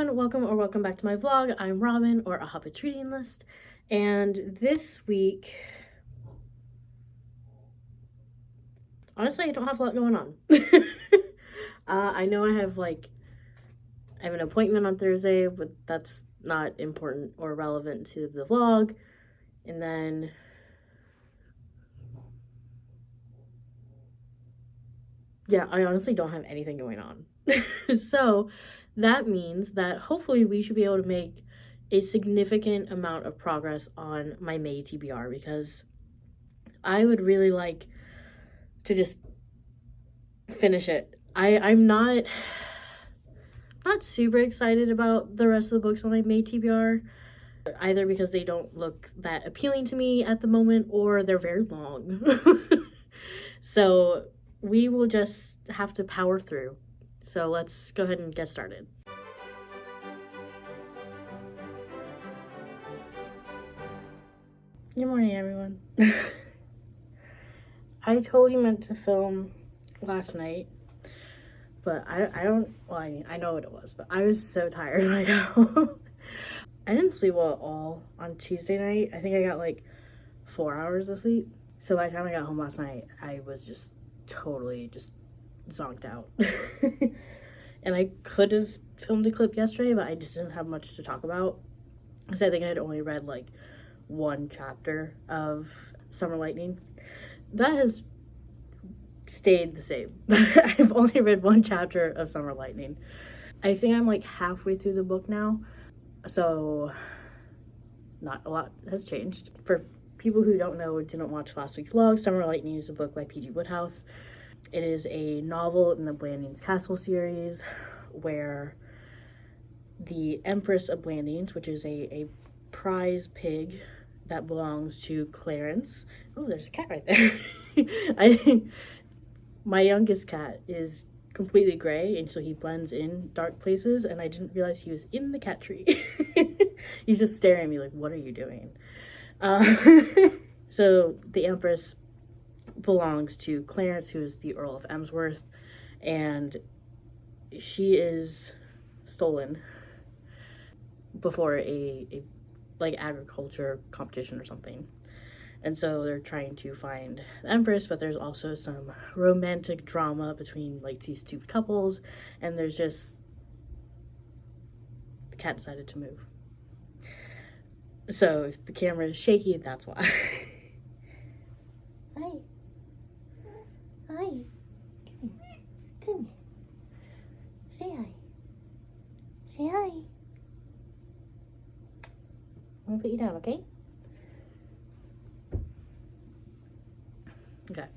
everyone, welcome back to my vlog. I'm Robin, or A Hobbit's Reading List, and this week, honestly, I don't have a lot going on. I know I have an appointment on Thursday, but that's not important or relevant to the vlog. And then yeah, I honestly don't have anything going on. So that means that hopefully we should be able to make a significant amount of progress on my May TBR, because I would really like to just finish it. I'm not super excited about the rest of the books on my May TBR, either because they don't look that appealing to me at the moment or they're very long. So we will just have to power through. So let's go ahead and get started. Good morning, everyone. I totally meant to film last night, but I know what it was, but I was so tired when I got home. I didn't sleep well at all on Tuesday night. I think I got like 4 hours of sleep. So by the time I got home last night, I was just totally zonked out. And I could have filmed a clip yesterday, but I just didn't have much to talk about. Because I think I had only read like one chapter of Summer Lightning. That has stayed the same. I've only read one chapter of Summer Lightning. I think I'm like halfway through the book now, so not a lot has changed. For people who don't know or didn't watch last week's vlog, Summer Lightning is a book by P.G. Wodehouse. It is a novel in the Blandings Castle series where the Empress of Blandings, which is a prize pig that belongs to Clarence. Oh, there's a cat right there. My youngest cat is completely gray, and so he blends in dark places, and I didn't realize he was in the cat tree. He's just staring at me like, what are you doing? So the Empress belongs to Clarence, who is the Earl of Emsworth, and she is stolen before a like agriculture competition or something. And so they're trying to find the Empress, but there's also some romantic drama between like these two couples, and there's just, the cat decided to move. So if the camera is shaky, that's why. Hi. Hi. Come here. Say hi. Say hi. I'm gonna put you down, okay? Okay.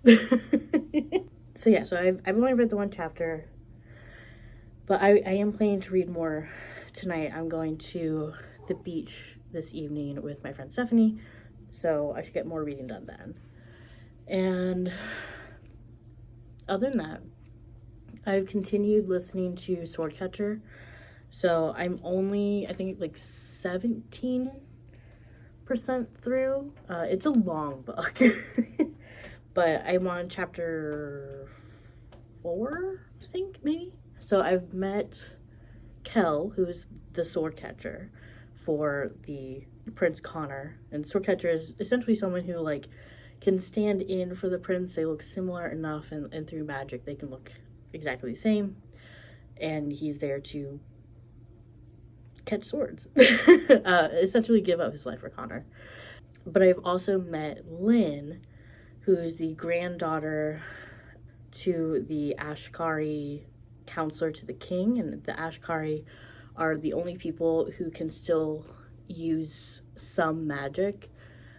So I've only read the one chapter, but I am planning to read more tonight. I'm going to the beach this evening with my friend Stephanie, so I should get more reading done then. And other than that, I've continued listening to Swordcatcher, so I'm only, I think, like 17% through. It's a long book. But I'm on chapter 4, I think, maybe. So I've met Kel, who's the sword catcher for the Prince Connor. And sword catcher is essentially someone who like can stand in for the prince. They look similar enough, and through magic they can look exactly the same. And he's there to catch swords. Essentially give up his life for Connor. But I've also met Lynn, who is the granddaughter to the Ashkari counselor to the king, and the Ashkari are the only people who can still use some magic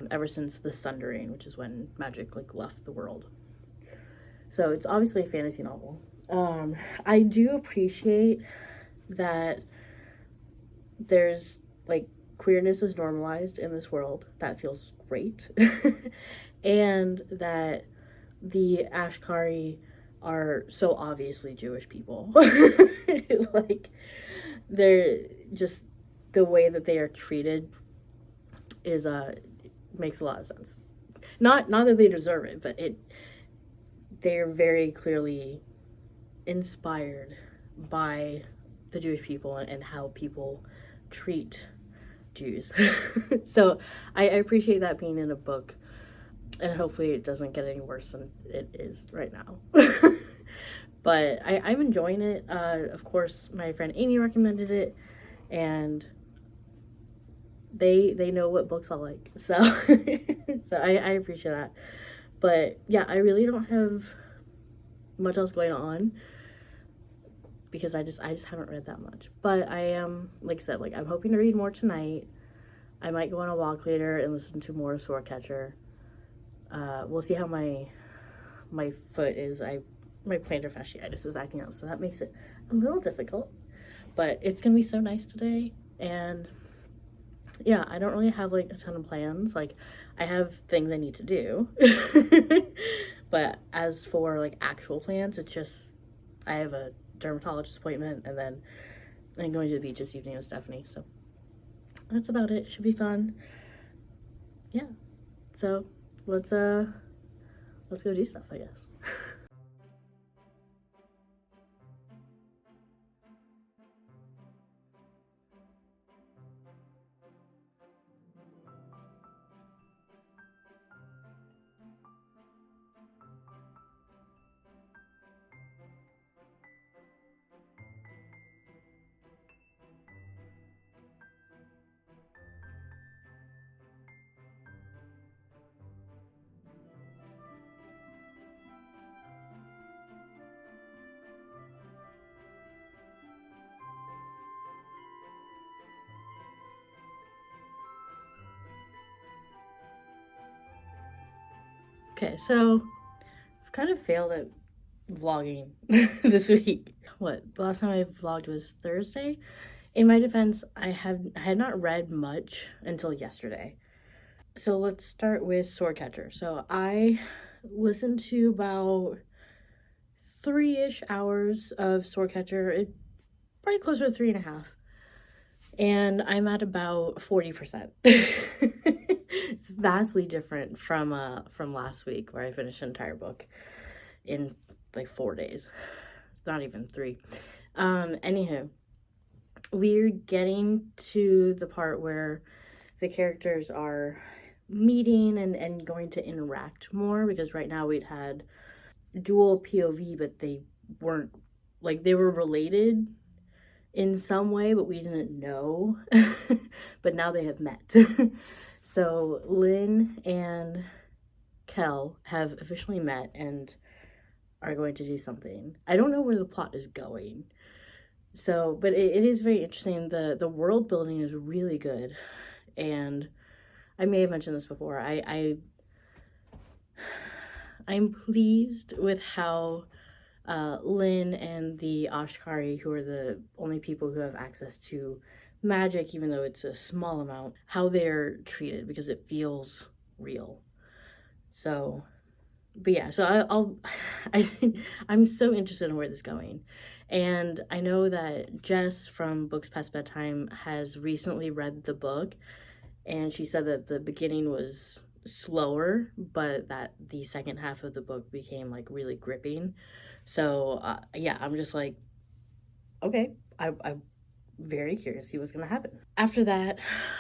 ever since the Sundering, which is when magic like left the world. So it's obviously a fantasy novel. I do appreciate that there's like queerness is normalized in this world. That feels great. And that the Ashkari are so obviously Jewish people. Like, they're just, the way that they are treated is makes a lot of sense. Not that they deserve it, but they're very clearly inspired by the Jewish people and how people treat Jews. So I appreciate that being in a book, and hopefully it doesn't get any worse than it is right now. But I'm enjoying it. Of course, my friend Amy recommended it, and they know what books I like, so so I appreciate that. But yeah, I really don't have much else going on because I just haven't read that much. But I am, like I said, like I'm hoping to read more tonight. I might go on a walk later and listen to more Swordcatcher. We'll see how my foot is. My plantar fasciitis is acting up, so that makes it a little difficult. But it's gonna be so nice today, and yeah, I don't really have like a ton of plans. Like, I have things I need to do, but as for like actual plans, it's just I have a dermatologist appointment, and then I'm going to the beach this evening with Stephanie. So that's about it. Should be fun. Yeah. So let's go do stuff, I guess. Okay, so I've kind of failed at vlogging this week. What, the last time I vlogged was Thursday? In my defense, I had not read much until yesterday. So let's start with Swordcatcher. So I listened to about 3-ish hours of Swordcatcher. It probably closer to 3.5. And I'm at about 40%. It's vastly different from last week where I finished an entire book in like 4 days. It's not even 3. Anywho, we're getting to the part where the characters are meeting and going to interact more, because right now we'd had dual POV, but they weren't, like, they were related in some way, but we didn't know. But now they have met. So Lynn and Kel have officially met and are going to do something. I don't know where the plot is going. So, but it is very interesting. The world building is really good. And I may have mentioned this before. I'm pleased with how Lynn and the Ashkari, who are the only people who have access to magic, even though it's a small amount, how they're treated, because it feels real. So, but yeah, so I'm so interested in where this is going. And I know that Jess from Books Past Bedtime has recently read the book, and she said that the beginning was slower, but that the second half of the book became like really gripping. So yeah, I'm just like, okay, I'm very curious to see what's gonna happen. After that,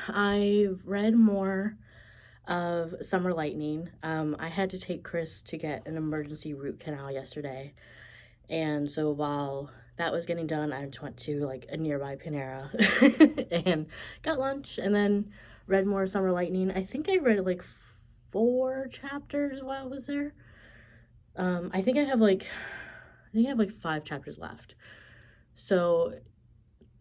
I've read more of Summer Lightning. I had to take Chris to get an emergency root canal yesterday, and so while that was getting done, I just went to like a nearby Panera and got lunch, and then read more Summer Lightning. I think I read like 4 chapters while I was there. I think I have like 5 chapters left. So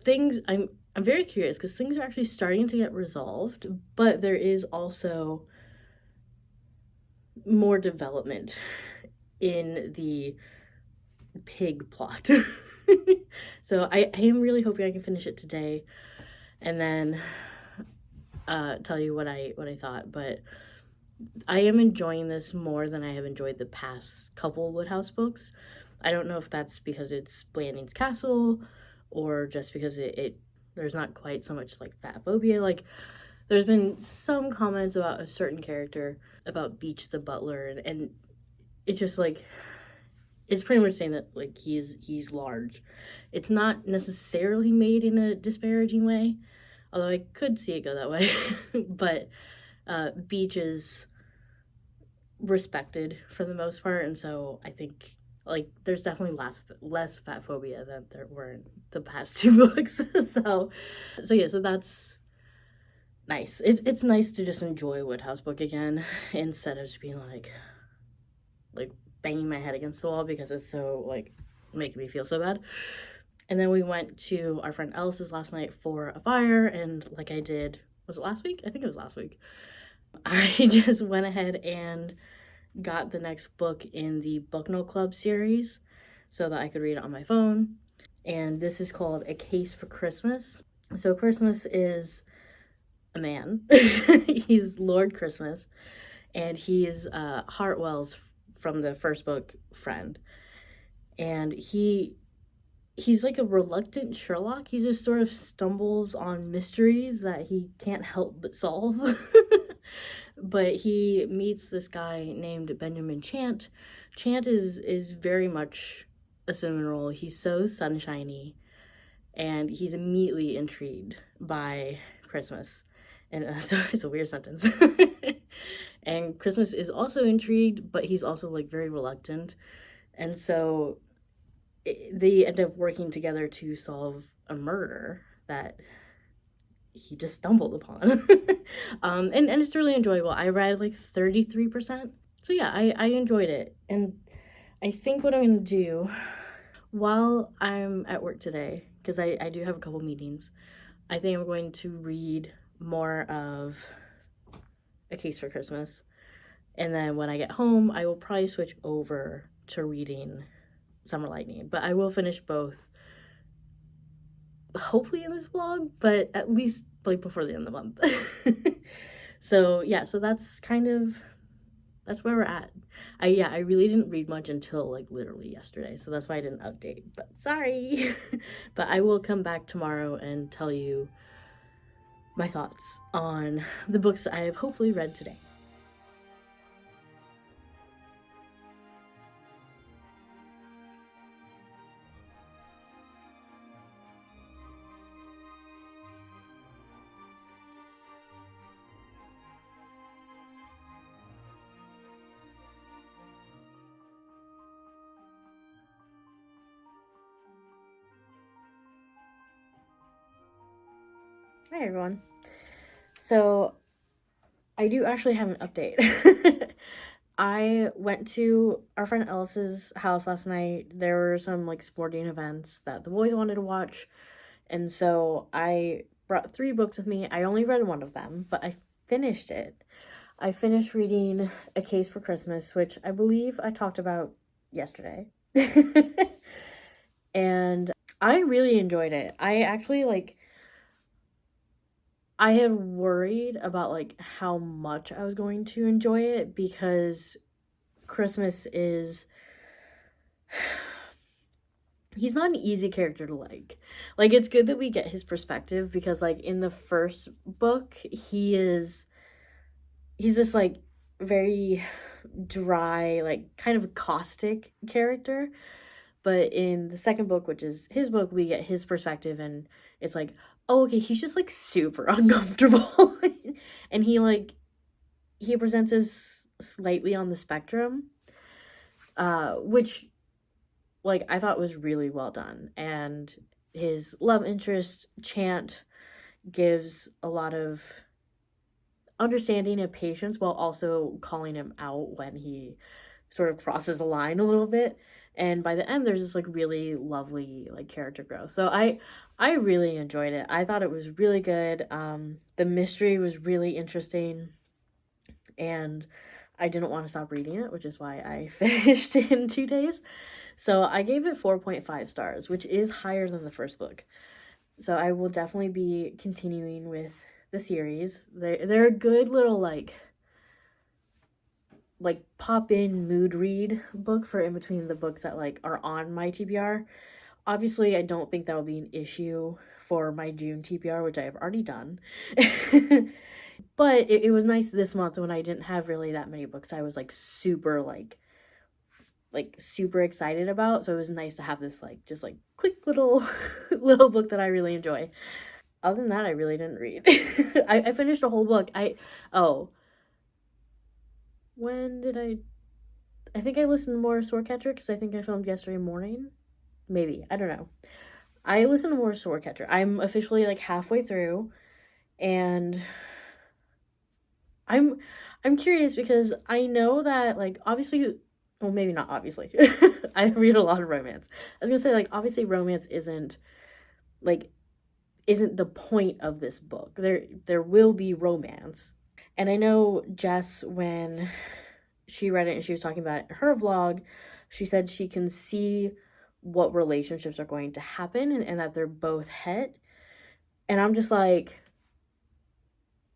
I'm very curious, because things are actually starting to get resolved, but there is also more development in the pig plot. So I am really hoping I can finish it today and then tell you what I thought. But I am enjoying this more than I have enjoyed the past couple Wodehouse books. I don't know if that's because it's Blanding's Castle, or just because there's not quite so much like that phobia. Like, there's been some comments about a certain character, about Beach the butler, and it's just like, it's pretty much saying that like he's large. It's not necessarily made in a disparaging way, although I could see it go that way. But Beach is respected for the most part, and so I think like there's definitely less fat phobia than there were in the past two books. So yeah, so that's nice. It's nice to just enjoy a Woodhouse book again instead of just being like banging my head against the wall because it's so like making me feel so bad. And then we went to our friend Ellis's last night for a fire, and like I did, was it last week? I think it was last week. I just went ahead and got the next book in the Book Note Club series so that I could read it on my phone. And this is called A Case for Christmas. So Christmas is a man. He's Lord Christmas, and he's Hartwell's from the first book friend. And he's like a reluctant Sherlock. He just sort of stumbles on mysteries that he can't help but solve. But he meets this guy named Benjamin Chant. Chant is very much a cinnamon roll. He's so sunshiny, and he's immediately intrigued by Christmas. And so it's a weird sentence. And Christmas is also intrigued, but he's also like very reluctant. And so they end up working together to solve a murder that he just stumbled upon. And it's really enjoyable. I read like 33%. So yeah, I enjoyed it. And I think what I'm going to do while I'm at work today, because I do have a couple meetings, I think I'm going to read more of A Case for Christmas. And then when I get home, I will probably switch over to reading Summer Lightning. But I will finish both, hopefully in this vlog, but at least like before the end of the month. So yeah, so that's where we're at. I really didn't read much until like literally yesterday, so that's why I didn't update, but sorry. But I will come back tomorrow and tell you my thoughts on the books that I have hopefully read today. Hi everyone. So I do actually have an update. I went to our friend Ellis's house last night. There were some like sporting events that the boys wanted to watch, and so I brought 3 books with me. I only read one of them, but I finished it. I finished reading A Case for Christmas, which I believe I talked about yesterday. And I really enjoyed it. I actually I had worried about like how much I was going to enjoy it because Christmas is he's not an easy character to like. Like it's good that we get his perspective because like in the first book he's this like very dry, like kind of caustic character. But in the second book, which is his book, we get his perspective, and it's like, oh, okay, he's just like super uncomfortable. And he presents as slightly on the spectrum, which like I thought was really well done. And his love interest, Chant, gives a lot of understanding and patience while also calling him out when he sort of crosses the line a little bit. And by the end there's this like really lovely like character growth. So I really enjoyed it. I thought it was really good. The mystery was really interesting, and I didn't want to stop reading it, which is why I finished it in 2 days. So I gave it 4.5 stars, which is higher than the first book. So I will definitely be continuing with the series. They're a good little like pop-in mood read book for in between the books that like are on my TBR. Obviously, I don't think that'll be an issue for my June TBR, which I have already done. But it was nice this month when I didn't have really that many books. I was like super like like super excited about. So it was nice to have this like just like quick little little book that I really enjoy. Other than that, I really didn't read. I finished a whole book. Oh, when did I think I listened more to Swordcatcher because I think I filmed yesterday morning. Maybe. I don't know. I listened to more Swordcatcher. I'm officially like halfway through, and I'm I'm curious because I know that like obviously, well maybe not obviously. I read a lot of romance. I was gonna say like obviously romance like isn't the point of this book. There will be romance. And I know Jess, when she read it and she was talking about it in her vlog, she said she can see what relationships are going to happen, and that they're both het. And I'm just like,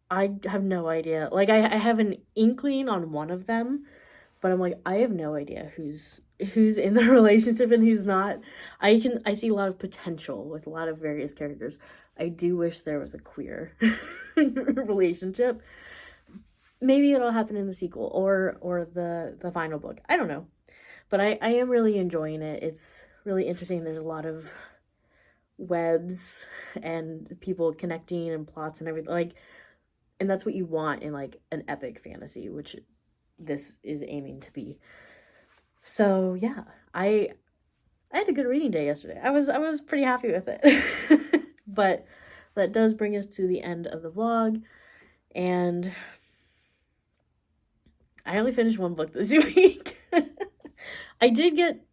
I have no idea. Like I have an inkling on one of them, but I'm like, I have no idea who's in the relationship and who's not. I see a lot of potential with a lot of various characters. I do wish there was a queer relationship. Maybe it'll happen in the sequel or the final book. I don't know. But I am really enjoying it. It's really interesting. There's a lot of webs and people connecting and plots and everything. Like, and that's what you want in like an epic fantasy, which this is aiming to be. So yeah, I had a good reading day yesterday. I was pretty happy with it. But that does bring us to the end of the vlog, and I only finished one book this week. I did get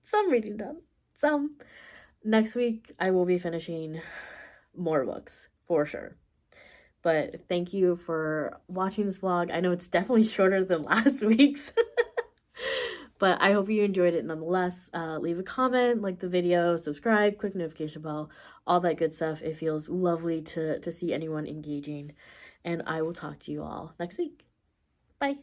some reading done. Some. Next week I will be finishing more books for sure. But thank you for watching this vlog. I know it's definitely shorter than last week's. But I hope you enjoyed it nonetheless. Leave a comment, like the video, subscribe, click notification bell, all that good stuff. It feels lovely to see anyone engaging. And I will talk to you all next week. Bye.